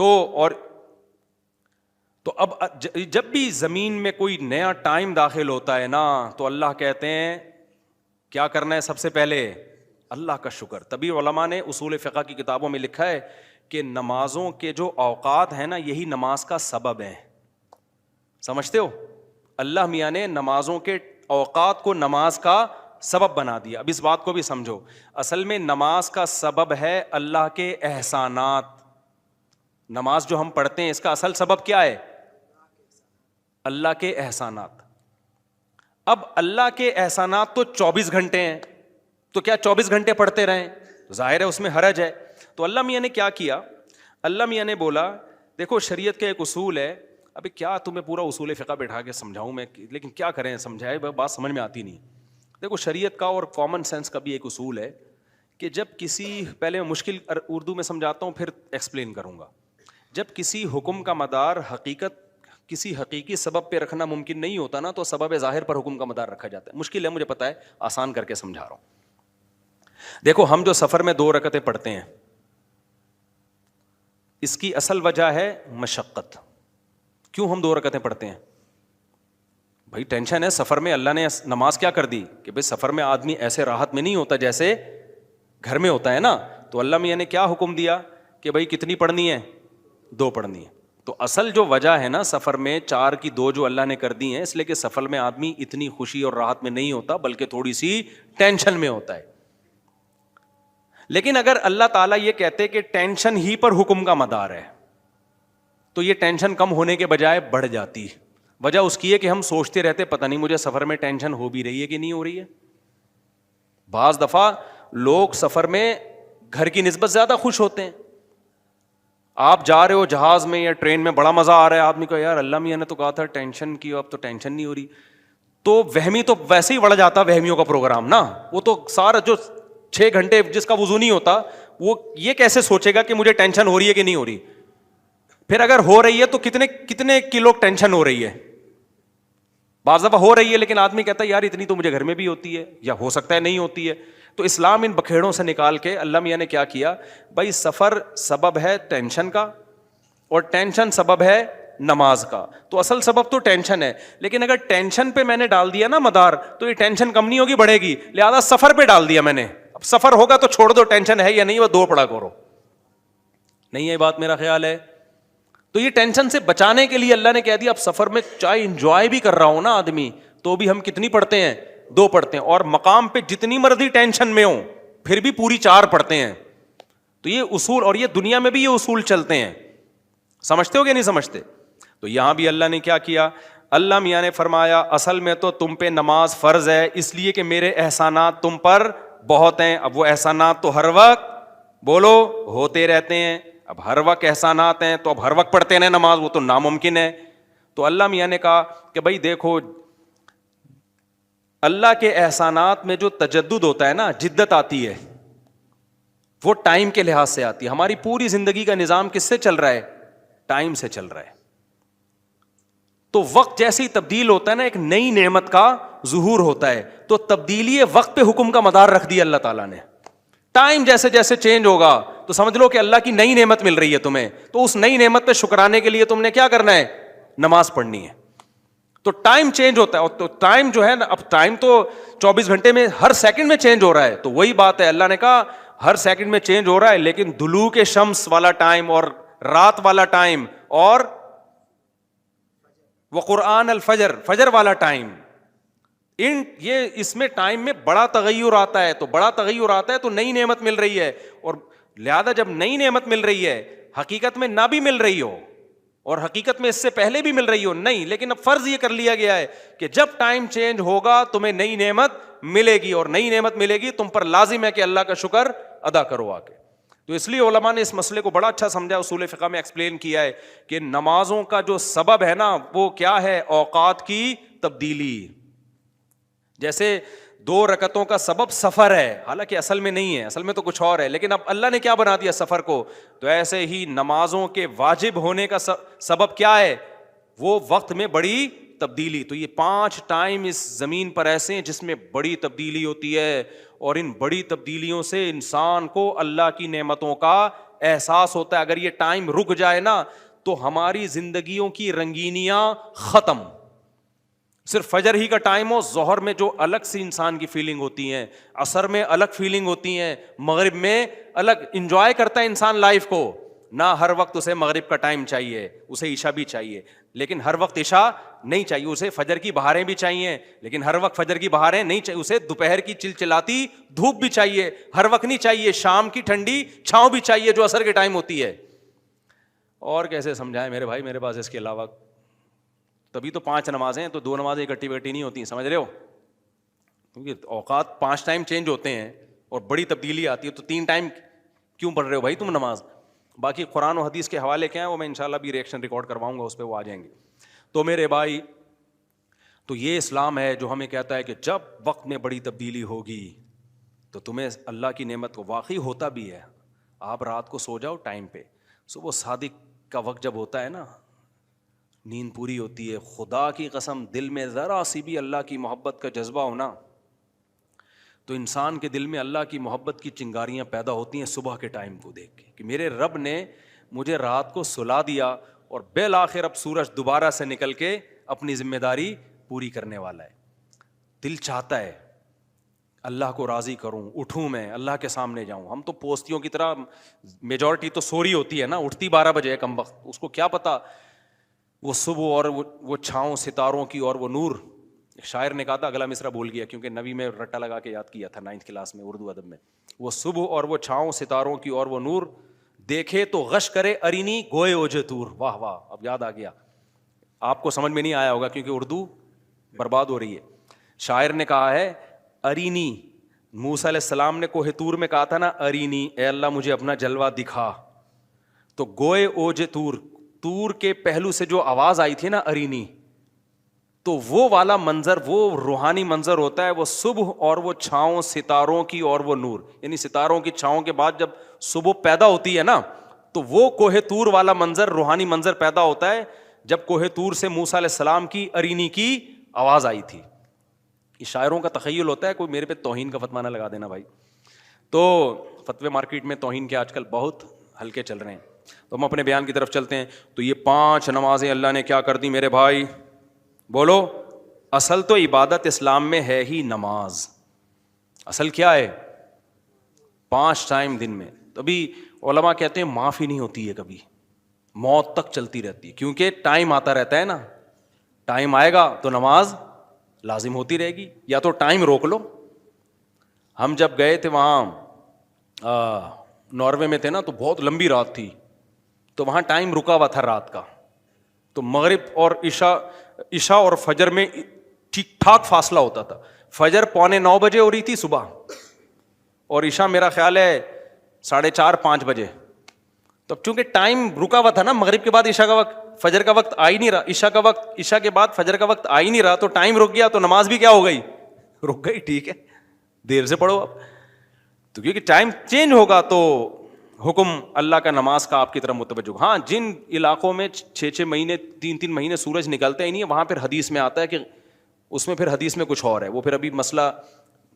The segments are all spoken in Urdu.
اور تو اب جب بھی زمین میں کوئی نیا ٹائم داخل ہوتا ہے نا تو اللہ کہتے ہیں کیا کرنا ہے؟ سب سے پہلے اللہ کا شکر. تبھی علماء نے اصول فقہ کی کتابوں میں لکھا ہے کہ نمازوں کے جو اوقات ہیں نا یہی نماز کا سبب ہے. سمجھتے ہو؟ اللہ میاں نے نمازوں کے اوقات کو نماز کا سبب بنا دیا. اب اس بات کو بھی سمجھو, اصل میں نماز کا سبب ہے اللہ کے احسانات. نماز جو ہم پڑھتے ہیں اس کا اصل سبب کیا ہے؟ اللہ کے احسانات. اب اللہ کے احسانات تو 24 گھنٹے ہیں, تو کیا 24 گھنٹے پڑھتے رہیں؟ ظاہر ہے اس میں حرج ہے. تو اللہ میاں نے کیا کیا؟ اللہ میاں نے بولا دیکھو شریعت کا ایک اصول ہے. ابھی کیا تمہیں پورا اصول فقہ بیٹھا کے سمجھاؤں میں, لیکن کیا کریں, سمجھائے بات سمجھ میں آتی نہیں. دیکھو شریعت کا اور کامن سینس کا بھی ایک اصول ہے کہ جب کسی, پہلے میں مشکل اردو میں سمجھاتا ہوں پھر ایکسپلین کروں گا. جب کسی حکم کا مدار کسی حقیقی سبب پہ رکھنا ممکن نہیں ہوتا نا تو سبب ظاہر پر حکم کا مدار رکھا جاتا ہے. مشکل ہے مجھے پتا ہے, آسان کر کے سمجھا رہا ہوں. دیکھو ہم جو سفر میں 2 رکعتیں پڑھتے ہیں اس کی اصل وجہ ہے مشقت. کیوں ہم 2 رکعتیں پڑھتے ہیں؟ بھائی ٹینشن ہے سفر میں. اللہ نے نماز کیا کر دی کہ بھائی سفر میں آدمی ایسے راحت میں نہیں ہوتا جیسے گھر میں ہوتا ہے نا. تو اللہ میاں نے کیا حکم دیا کہ بھائی کتنی پڑھنی ہے؟ 2 پڑھنی ہے. تو اصل جو وجہ ہے نا سفر میں 4 کی 2 جو اللہ نے کر دی ہیں, اس لیے کہ سفر میں آدمی اتنی خوشی اور راحت میں نہیں ہوتا بلکہ تھوڑی سی ٹینشن میں ہوتا ہے. لیکن اگر اللہ تعالیٰ یہ کہتے کہ ٹینشن ہی پر حکم کا مدار ہے تو یہ ٹینشن کم ہونے کے بجائے بڑھ جاتی. وجہ اس کی ہے کہ ہم سوچتے رہتے پتہ نہیں مجھے سفر میں ٹینشن ہو بھی رہی ہے کہ نہیں ہو رہی ہے. بعض دفعہ لوگ سفر میں گھر کی نسبت زیادہ خوش ہوتے ہیں. آپ جا رہے ہو جہاز میں یا ٹرین میں, بڑا مزہ آ رہا ہے آدمی کو, یار اللہ میاں نے تو کہا تھا ٹینشن کی, اب تو ٹینشن نہیں ہو رہی. تو وہمی تو ویسے ہی بڑھ جاتا وہمیوں کا پروگرام نا. وہ تو سارا جو 6 گھنٹے جس کا وضو نہیں ہوتا وہ یہ کیسے سوچے گا کہ مجھے ٹینشن ہو رہی ہے کہ نہیں ہو رہی. پھر اگر ہو رہی ہے تو کتنے کلو ٹینشن ہو رہی ہے. بعض دفعہ ہو رہی ہے لیکن آدمی کہتا ہے یار اتنی تو مجھے گھر میں بھی ہوتی ہے, یا ہو سکتا ہے نہیں ہوتی ہے. تو اسلام ان بکھیڑوں سے نکال کے اللہ میاں نے کیا کیا, بھائی سفر سبب ہے ٹینشن کا اور ٹینشن سبب ہے نماز کا. تو اصل سبب تو ٹینشن ہے, لیکن اگر ٹینشن پہ میں نے ڈال دیا نا مدار تو یہ ٹینشن کم نہیں ہوگی, بڑھے گی. لہذا سفر پہ ڈال دیا میں نے. اب سفر ہوگا تو چھوڑ دو, ٹینشن ہے یا نہیں وہ 2 پڑھا کرو. نہیں ہے بات میرا خیال ہے. تو یہ ٹینشن سے بچانے کے لیے اللہ نے کہہ دیا اب سفر میں چاہے انجوائے بھی کر رہا ہوں نا آدمی تو بھی ہم کتنی پڑھتے ہیں؟ 2 پڑھتے ہیں. اور مقام پہ جتنی مرضی ٹینشن میں ہوں پھر بھی پوری 4 پڑھتے ہیں. تو یہ اصول, اور یہ دنیا میں بھی یہ اصول چلتے ہیں. سمجھتے ہو کہ نہیں سمجھتے؟ تو یہاں بھی اللہ نے کیا کیا, اللہ میاں نے فرمایا اصل میں تو تم پہ نماز فرض ہے اس لیے کہ میرے احسانات تم پر بہت ہیں. اب وہ احسانات تو ہر وقت بولو ہوتے رہتے ہیں. اب ہر وقت احسانات ہیں تو اب ہر وقت پڑھتے ہیں نماز, وہ تو ناممکن ہے. تو اللہ میاں نے کہا کہ بھائی دیکھو اللہ کے احسانات میں جو تجدد ہوتا ہے نا, جدت آتی ہے, وہ ٹائم کے لحاظ سے آتی ہے. ہماری پوری زندگی کا نظام کس سے چل رہا ہے؟ ٹائم سے چل رہا ہے. تو وقت جیسے ہی تبدیل ہوتا ہے نا ایک نئی نعمت کا ظہور ہوتا ہے. تو تبدیلی وقت پہ حکم کا مدار رکھ دیا اللہ تعالیٰ نے. ٹائم جیسے جیسے چینج ہوگا تو سمجھ لو کہ اللہ کی نئی نعمت مل رہی ہے تمہیں, تو اس نئی نعمت پہ شکرانے کے لیے تم نے کیا کرنا ہے؟ نماز پڑھنی ہے. تو ٹائم چینج ہوتا ہے, اور تو ٹائم جو ہے نا, اب ٹائم تو 24 گھنٹے میں ہر سیکنڈ میں چینج ہو رہا ہے. تو وہی بات ہے, اللہ نے کہا ہر سیکنڈ میں چینج ہو رہا ہے, لیکن طلوع شمس والا ٹائم اور رات والا ٹائم اور وقرآن الفجر, فجر والا ٹائم, یہ اس میں ٹائم میں بڑا تغیر آتا ہے. تو بڑا تغیر آتا ہے تو نئی نعمت مل رہی ہے, اور لہذا جب نئی نعمت مل رہی ہے حقیقت میں نہ بھی مل رہی ہو اور حقیقت میں اس سے پہلے بھی مل رہی ہو نہیں, لیکن اب فرض یہ کر لیا گیا ہے کہ جب ٹائم چینج ہوگا تمہیں نئی نعمت ملے گی, اور نئی نعمت ملے گی تم پر لازم ہے کہ اللہ کا شکر ادا کرو آ کے. تو اس لیے علماء نے اس مسئلے کو بڑا اچھا سمجھا, اصول فقہ میں ایکسپلین کیا ہے کہ نمازوں کا جو سبب ہے نا وہ کیا ہے؟ اوقات کی تبدیلی. جیسے 2 رکعتوں کا سبب سفر ہے, حالانکہ اصل میں نہیں ہے, اصل میں تو کچھ اور ہے, لیکن اب اللہ نے کیا بنا دیا سفر کو. تو ایسے ہی نمازوں کے واجب ہونے کا سبب کیا ہے؟ وہ وقت میں بڑی تبدیلی. تو یہ 5 ٹائم اس زمین پر ایسے ہیں جس میں بڑی تبدیلی ہوتی ہے, اور ان بڑی تبدیلیوں سے انسان کو اللہ کی نعمتوں کا احساس ہوتا ہے اگر یہ ٹائم رک جائے نا تو ہماری زندگیوں کی رنگینیاں ختم. صرف فجر ہی کا ٹائم ہو, ظہر میں جو الگ سی انسان کی فیلنگ ہوتی ہیں, عصر میں الگ فیلنگ ہوتی ہیں, مغرب میں الگ, انجوائے کرتا ہے انسان لائف کو. نہ ہر وقت اسے مغرب کا ٹائم چاہیے, اسے عشاء بھی چاہیے, لیکن ہر وقت عشاء نہیں چاہیے. اسے فجر کی بہاریں بھی چاہیے, لیکن ہر وقت فجر کی بہاریں نہیں چاہیے. اسے دوپہر کی چلچلاتی دھوپ بھی چاہیے, ہر وقت نہیں چاہیے. شام کی ٹھنڈی چھاؤں بھی چاہیے جو عصر کے ٹائم ہوتی ہے. اور کیسے سمجھائیں میرے بھائی, میرے پاس اس کے علاوہ تبھی تو 5 نمازیں ہیں, تو 2 نمازیں اکٹھی بیٹھی نہیں ہوتی, سمجھ رہے ہو, کیونکہ اوقات 5 ٹائم چینج ہوتے ہیں اور بڑی تبدیلی آتی ہے, تو 3 ٹائم کیوں پڑھ رہے ہو بھائی تم نماز. باقی قرآن و حدیث کے حوالے کیا ہیں وہ میں انشاءاللہ بھی ریئیکشن ریکارڈ کرواؤں گا, اس پہ وہ آ جائیں گے. تو میرے بھائی, تو یہ اسلام ہے جو ہمیں کہتا ہے کہ جب وقت میں بڑی تبدیلی ہوگی تو تمہیں اللہ کی نعمت کو واقعی ہوتا بھی ہے. آپ رات کو سو جاؤ ٹائم پہ, صبح صادق کا وقت جب ہوتا ہے نا, نیند پوری ہوتی ہے, خدا کی قسم دل میں ذرا سی بھی اللہ کی محبت کا جذبہ ہونا تو انسان کے دل میں اللہ کی محبت کی چنگاریاں پیدا ہوتی ہیں صبح کے ٹائم کو دیکھ کے, کہ میرے رب نے مجھے رات کو سلا دیا اور بالآخر اب سورج دوبارہ سے نکل کے اپنی ذمہ داری پوری کرنے والا ہے. دل چاہتا ہے اللہ کو راضی کروں, اٹھوں, میں اللہ کے سامنے جاؤں. ہم تو پوستیوں کی طرح, میجورٹی تو سو رہی ہوتی ہے نا, اٹھتی 12 بجے ہے کم وقت, اس کو کیا پتا وہ صبح اور وہ چھاؤں ستاروں کی اور وہ نور. ایک شاعر نے کہا تھا, اگلا مصرع بھول گیا کیونکہ نبی میں رٹا لگا کے یاد کیا تھا 9th کلاس میں اردو ادب میں, وہ صبح اور وہ چھاؤں ستاروں کی اور وہ نور دیکھے تو غش کرے ارینی گوئے اوجے تور. واہ واہ, اب یاد آ گیا. آپ کو سمجھ میں نہیں آیا ہوگا کیونکہ اردو برباد ہو رہی ہے. شاعر نے کہا ہے ارینی, موسیٰ علیہ السلام نے کوہ طور میں کہا تھا نا ارینی, اے اللہ مجھے اپنا جلوہ دکھا, تو گوئے اوج طور, طور کے پہلو سے جو آواز آئی تھی نا ارینی, تو وہ والا منظر, وہ روحانی منظر ہوتا ہے, وہ صبح اور وہ چھاؤں ستاروں کی اور وہ نور, یعنی ستاروں کی چھاؤں کے بعد جب صبح پیدا ہوتی ہے نا تو وہ کوہ طور والا منظر, روحانی منظر پیدا ہوتا ہے جب کوہ طور سے موسیٰ علیہ السلام کی ارینی کی آواز آئی تھی. یہ شاعروں کا تخیل ہوتا ہے, کوئی میرے پہ توہین کا فتویٰ نہ لگا دینا بھائی. تو فتوے مارکیٹ میں توہین کے آج کل بہت ہلکے چل رہے ہیں. تو ہم اپنے بیان کی طرف چلتے ہیں. تو یہ 5 نمازیں اللہ نے کیا کر دی میرے بھائی, بولو. اصل تو عبادت اسلام میں ہے ہی نماز. اصل کیا ہے, 5 ٹائم دن میں. تبھی علماء کہتے ہیں معاف ہی نہیں ہوتی ہے کبھی, موت تک چلتی رہتی ہے, کیونکہ ٹائم آتا رہتا ہے نا. ٹائم آئے گا تو نماز لازم ہوتی رہے گی, یا تو ٹائم روک لو. ہم جب گئے تھے وہاں ناروے میں تھے نا, تو بہت لمبی رات تھی, تو وہاں ٹائم رکا ہوا تھا رات کا. تو مغرب اور عشاء اور فجر میں ٹھیک ٹھاک فاصلہ ہوتا تھا. فجر 8:45 بجے ہو رہی تھی صبح, اور عشاء میرا خیال ہے 4:30-5 بجے. تو چونکہ ٹائم رکا ہوا تھا نا, مغرب کے بعد عشاء کا وقت, فجر کا وقت آ ہی نہیں رہا, عشاء کا وقت, عشاء کے بعد فجر کا وقت آ ہی نہیں رہا, تو ٹائم رک گیا, تو نماز بھی کیا ہو گئی, رک گئی. ٹھیک ہے, دیر سے پڑھو اب, تو کیونکہ ٹائم چینج ہوگا تو حکم اللہ کا نماز کا آپ کی طرف متوجہ. ہاں, جن علاقوں میں 6 مہینے 3 مہینے سورج نکلتا ہی نہیں ہے, وہاں پھر حدیث میں آتا ہے کہ اس میں پھر حدیث میں کچھ اور ہے, وہ پھر ابھی مسئلہ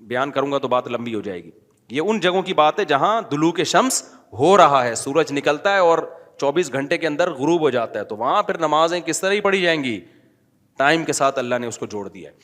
بیان کروں گا تو بات لمبی ہو جائے گی. یہ ان جگہوں کی بات ہے جہاں دلوک شمس ہو رہا ہے, سورج نکلتا ہے اور 24 گھنٹے کے اندر غروب ہو جاتا ہے, تو وہاں پھر نمازیں کس طرح ہی پڑھی جائیں گی, ٹائم کے ساتھ اللہ نے اس کو جوڑ دیا ہے.